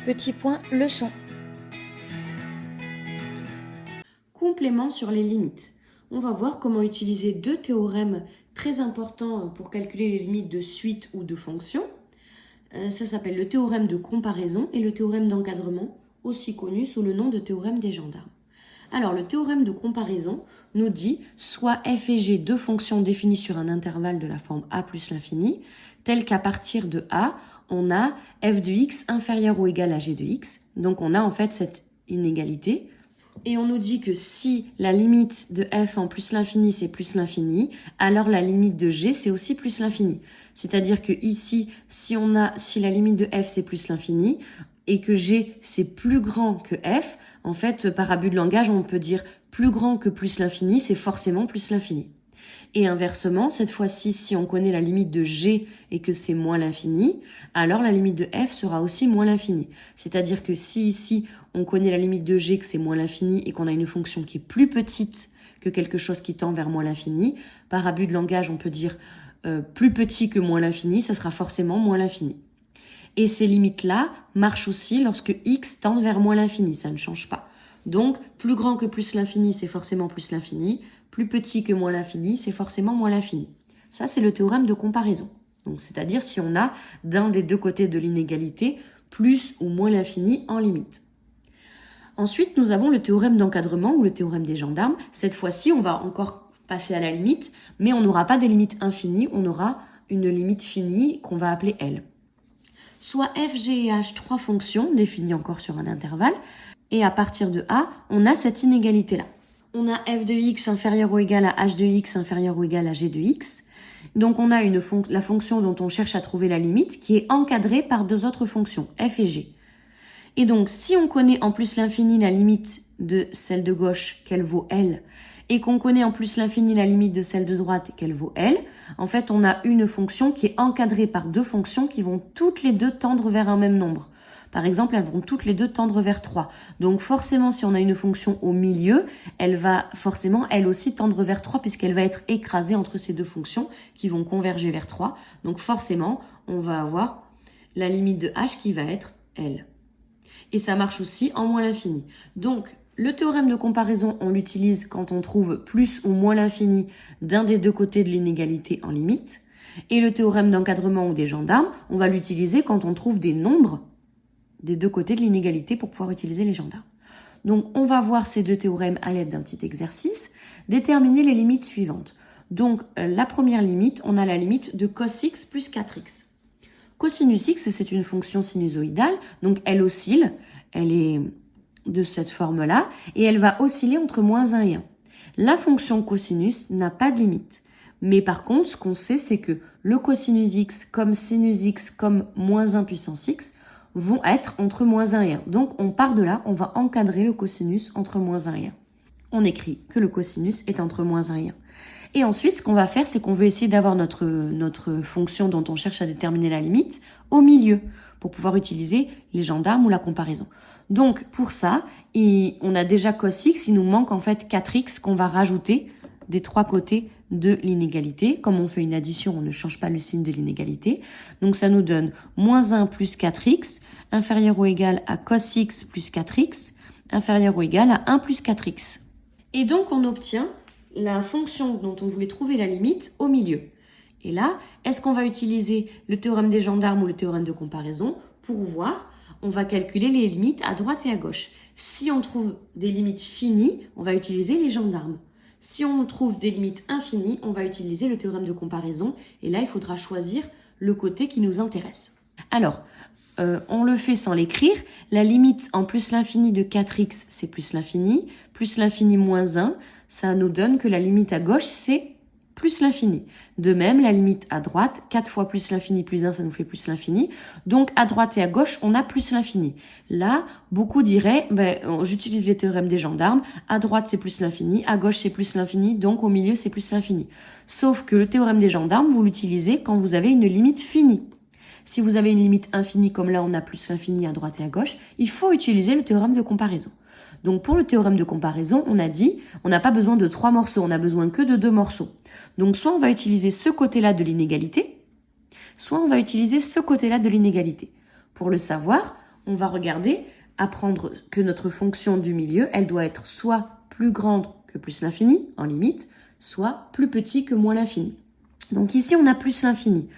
Petit point leçon. Complément sur les limites. On va voir comment utiliser deux théorèmes très importants pour calculer les limites de suite ou de fonction. Ça s'appelle le théorème de comparaison et le théorème d'encadrement, aussi connu sous le nom de théorème des gendarmes. Alors, le théorème de comparaison nous dit soit f et g deux fonctions définies sur un intervalle de la forme a plus l'infini, tel qu'à partir de a, on a f de x inférieur ou égal à g de x. Donc, on a en fait cette inégalité. Et on nous dit que si la limite de f en plus l'infini, c'est plus l'infini, alors la limite de g, c'est aussi plus l'infini. C'est-à-dire que ici, si la limite de f, c'est plus l'infini, et que g, c'est plus grand que f, en fait, par abus de langage, on peut dire plus grand que plus l'infini, c'est forcément plus l'infini. Et inversement, cette fois-ci, si on connaît la limite de g et que c'est moins l'infini, alors la limite de f sera aussi moins l'infini. C'est-à-dire que si ici, on connaît la limite de g, que c'est moins l'infini, et qu'on a une fonction qui est plus petite que quelque chose qui tend vers moins l'infini, par abus de langage, on peut dire plus petit que moins l'infini, ça sera forcément moins l'infini. Et ces limites-là marchent aussi lorsque x tend vers moins l'infini, ça ne change pas. Donc, plus grand que plus l'infini, c'est forcément plus l'infini. Plus petit que moins l'infini, c'est forcément moins l'infini. Ça, c'est le théorème de comparaison. Donc, c'est-à-dire si on a d'un des deux côtés de l'inégalité plus ou moins l'infini en limite. Ensuite, nous avons le théorème d'encadrement ou le théorème des gendarmes. Cette fois-ci, on va encore passer à la limite, mais on n'aura pas des limites infinies, on aura une limite finie qu'on va appeler L. Soit f, g et h, trois fonctions définies encore sur un intervalle, et à partir de a, on a cette inégalité-là. On a f de x inférieur ou égal à h de x inférieur ou égal à g de x. Donc on a la fonction dont on cherche à trouver la limite qui est encadrée par deux autres fonctions, f et g. Et donc si on connaît en plus l'infini la limite de celle de gauche qu'elle vaut L, et qu'on connaît en plus l'infini la limite de celle de droite qu'elle vaut L, en fait on a une fonction qui est encadrée par deux fonctions qui vont toutes les deux tendre vers un même nombre. Par exemple, elles vont toutes les deux tendre vers 3. Donc forcément, si on a une fonction au milieu, elle va forcément, elle aussi, tendre vers 3 puisqu'elle va être écrasée entre ces deux fonctions qui vont converger vers 3. Donc forcément, on va avoir la limite de h qui va être L. Et ça marche aussi en moins l'infini. Donc, le théorème de comparaison, on l'utilise quand on trouve plus ou moins l'infini d'un des deux côtés de l'inégalité en limite. Et le théorème d'encadrement ou des gendarmes, on va l'utiliser quand on trouve des nombres des deux côtés de l'inégalité pour pouvoir utiliser les gendarmes. Donc, on va voir ces deux théorèmes à l'aide d'un petit exercice. Déterminer les limites suivantes. Donc, la première limite, on a la limite de cos x plus 4x. Cosinus x, c'est une fonction sinusoïdale, donc elle oscille, elle est de cette forme-là, et elle va osciller entre moins 1 et 1. La fonction cosinus n'a pas de limite. Mais par contre, ce qu'on sait, c'est que le cosinus x, comme sinus x, comme moins 1 puissance x, vont être entre moins 1 et 1. Donc, on part de là, on va encadrer le cosinus entre moins 1 et 1. On écrit que le cosinus est entre moins 1 et 1. Et ensuite, ce qu'on va faire, c'est qu'on veut essayer d'avoir notre fonction dont on cherche à déterminer la limite au milieu pour pouvoir utiliser les gendarmes ou la comparaison. Donc, pour ça, on a déjà cos x, il nous manque en fait 4x qu'on va rajouter des trois côtés de l'inégalité. Comme on fait une addition, on ne change pas le signe de l'inégalité. Donc, ça nous donne moins 1 plus 4x inférieur ou égal à cos x plus 4x inférieur ou égal à 1 plus 4x. Et donc, on obtient la fonction dont on voulait trouver la limite au milieu. Et là, est-ce qu'on va utiliser le théorème des gendarmes ou le théorème de comparaison pour voir? On va calculer les limites à droite et à gauche. Si on trouve des limites finies, on va utiliser les gendarmes. Si on trouve des limites infinies, on va utiliser le théorème de comparaison. Et là, il faudra choisir le côté qui nous intéresse. Alors, on le fait sans l'écrire. La limite en plus l'infini de 4x, c'est plus l'infini moins 1, ça nous donne que la limite à gauche, c'est plus l'infini. De même, la limite à droite, 4 fois plus l'infini plus 1, ça nous fait plus l'infini. Donc, à droite et à gauche, on a plus l'infini. Là, beaucoup diraient, j'utilise les théorèmes des gendarmes. À droite, c'est plus l'infini. À gauche, c'est plus l'infini. Donc, au milieu, c'est plus l'infini. Sauf que le théorème des gendarmes, vous l'utilisez quand vous avez une limite finie. Si vous avez une limite infinie, comme là, on a plus l'infini à droite et à gauche, il faut utiliser le théorème de comparaison. Donc, pour le théorème de comparaison, on a dit, on n'a pas besoin de 3 morceaux, on n'a besoin que de 2 morceaux. Donc, soit on va utiliser ce côté-là de l'inégalité, soit on va utiliser ce côté-là de l'inégalité. Pour le savoir, on va regarder, apprendre que notre fonction du milieu, elle doit être soit plus grande que plus l'infini, en limite, soit plus petit que moins l'infini. Donc ici, on a plus l'infini.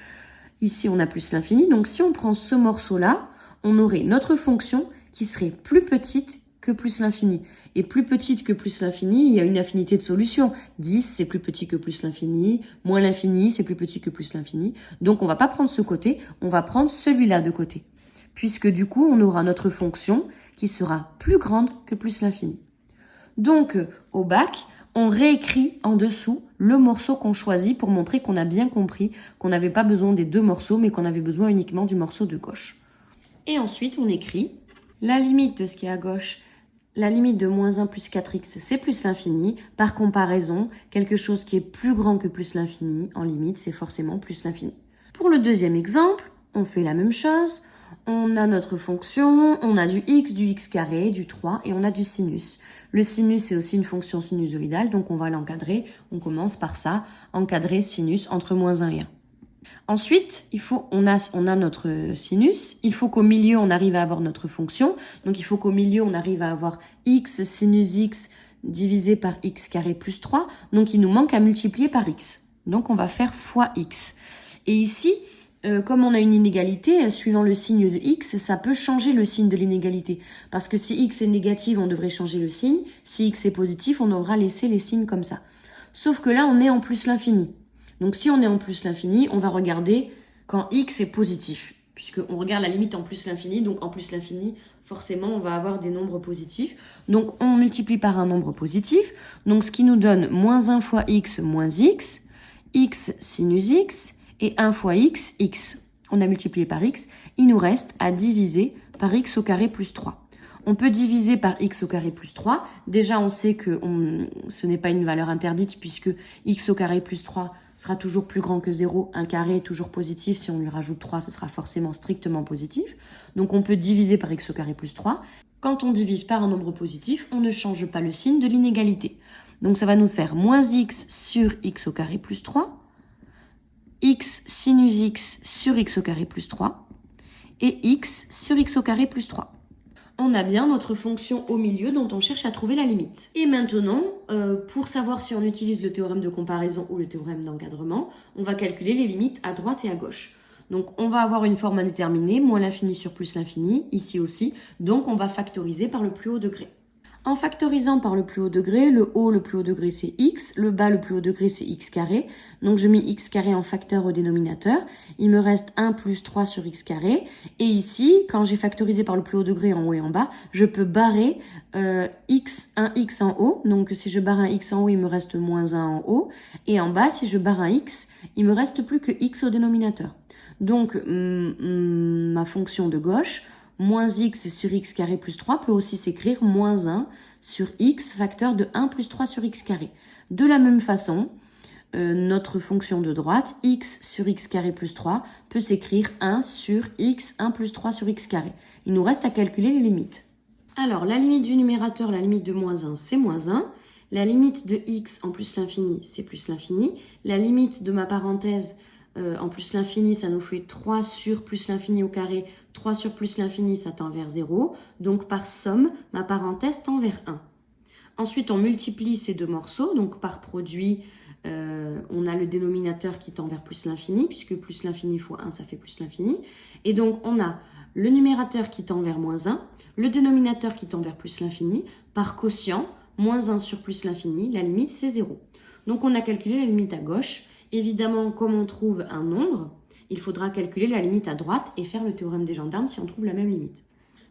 Ici, on a plus l'infini. Donc si on prend ce morceau-là, on aurait notre fonction qui serait plus petite que plus l'infini. Et plus petite que plus l'infini, il y a une infinité de solutions. 10, c'est plus petit que plus l'infini. Moins l'infini, c'est plus petit que plus l'infini. Donc on va pas prendre ce côté, on va prendre celui-là de côté. Puisque du coup, on aura notre fonction qui sera plus grande que plus l'infini. Donc, au bac, on réécrit en dessous le morceau qu'on choisit pour montrer qu'on a bien compris qu'on n'avait pas besoin des deux morceaux, mais qu'on avait besoin uniquement du morceau de gauche. Et ensuite, on écrit la limite de ce qui est à gauche, la limite de moins 1 plus 4x, c'est plus l'infini. Par comparaison, quelque chose qui est plus grand que plus l'infini, en limite, c'est forcément plus l'infini. Pour le deuxième exemple, on fait la même chose. On a notre fonction, on a du x carré, du 3 et on a du sinus. Le sinus est aussi une fonction sinusoïdale, donc on va l'encadrer. On commence par ça, encadrer sinus entre moins 1 et 1. Ensuite, on a notre sinus. Il faut qu'au milieu, on arrive à avoir notre fonction. Donc il faut qu'au milieu, on arrive à avoir x sinus x divisé par x carré plus 3. Donc il nous manque à multiplier par x. Donc on va faire fois x. Et ici, comme on a une inégalité, suivant le signe de x, ça peut changer le signe de l'inégalité. Parce que si x est négatif, on devrait changer le signe. Si x est positif, on devra laisser les signes comme ça. Sauf que là, on est en plus l'infini. Donc si on est en plus l'infini, on va regarder quand x est positif. Puisqu'on regarde la limite en plus l'infini, donc en plus l'infini, forcément, on va avoir des nombres positifs. Donc on multiplie par un nombre positif. Donc ce qui nous donne moins 1 fois x moins x, x sinus x, et 1 fois x, x. On a multiplié par x. Il nous reste à diviser par x au carré plus 3. On peut diviser par x au carré plus 3. Déjà, on sait que ce n'est pas une valeur interdite puisque x au carré plus 3 sera toujours plus grand que 0. Un carré est toujours positif. Si on lui rajoute 3, ce sera forcément strictement positif. Donc, on peut diviser par x au carré plus 3. Quand on divise par un nombre positif, on ne change pas le signe de l'inégalité. Donc, ça va nous faire moins x sur x au carré plus 3. X sinus x sur x au carré plus 3 et x sur x au carré plus 3. On a bien notre fonction au milieu dont on cherche à trouver la limite. Et maintenant, pour savoir si on utilise le théorème de comparaison ou le théorème d'encadrement, on va calculer les limites à droite et à gauche. Donc on va avoir une forme indéterminée, moins l'infini sur plus l'infini, ici aussi, donc on va factoriser par le plus haut degré. En factorisant par le plus haut degré, le haut, le plus haut degré, c'est x. Le bas, le plus haut degré, c'est x carré. Donc, je mets x carré en facteur au dénominateur. Il me reste 1 plus 3 sur x carré. Et ici, quand j'ai factorisé par le plus haut degré en haut et en bas, je peux barrer un x en haut. Donc, si je barre un x en haut, il me reste moins 1 en haut. Et en bas, si je barre un x, il me reste plus que x au dénominateur. Donc, ma fonction de gauche, moins x sur x carré plus 3 peut aussi s'écrire moins 1 sur x facteur de 1 plus 3 sur x carré. De la même façon, notre fonction de droite, x sur x carré plus 3, peut s'écrire 1 sur x 1 plus 3 sur x carré. Il nous reste à calculer les limites. Alors, la limite du numérateur, la limite de moins 1, c'est moins 1. La limite de x en plus l'infini, c'est plus l'infini. La limite de ma parenthèse, en plus l'infini, ça nous fait 3 sur plus l'infini au carré. 3 sur plus l'infini, ça tend vers 0. Donc par somme, ma parenthèse tend vers 1. Ensuite, on multiplie ces deux morceaux. Donc par produit, on a le dénominateur qui tend vers plus l'infini, puisque plus l'infini fois 1, ça fait plus l'infini. Et donc on a le numérateur qui tend vers moins 1, le dénominateur qui tend vers plus l'infini. Par quotient, moins 1 sur plus l'infini, la limite c'est 0. Donc on a calculé la limite à gauche. Évidemment, comme on trouve un nombre, il faudra calculer la limite à droite et faire le théorème des gendarmes si on trouve la même limite.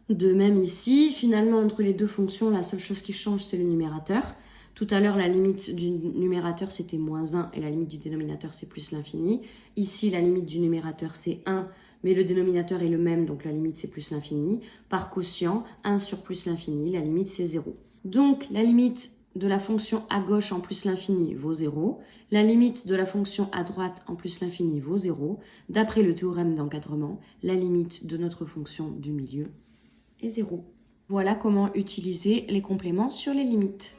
De même ici, finalement, entre les deux fonctions, la seule chose qui change, c'est le numérateur. Tout à l'heure, la limite du numérateur, c'était moins 1 et la limite du dénominateur, c'est plus l'infini. Ici, la limite du numérateur, c'est 1, mais le dénominateur est le même, donc la limite, c'est plus l'infini. Par quotient, 1 sur plus l'infini, la limite, c'est 0. Donc, la limite de la fonction à gauche en plus l'infini vaut 0. La limite de la fonction à droite en plus l'infini vaut 0. D'après le théorème d'encadrement, la limite de notre fonction du milieu est 0. Voilà comment utiliser les compléments sur les limites.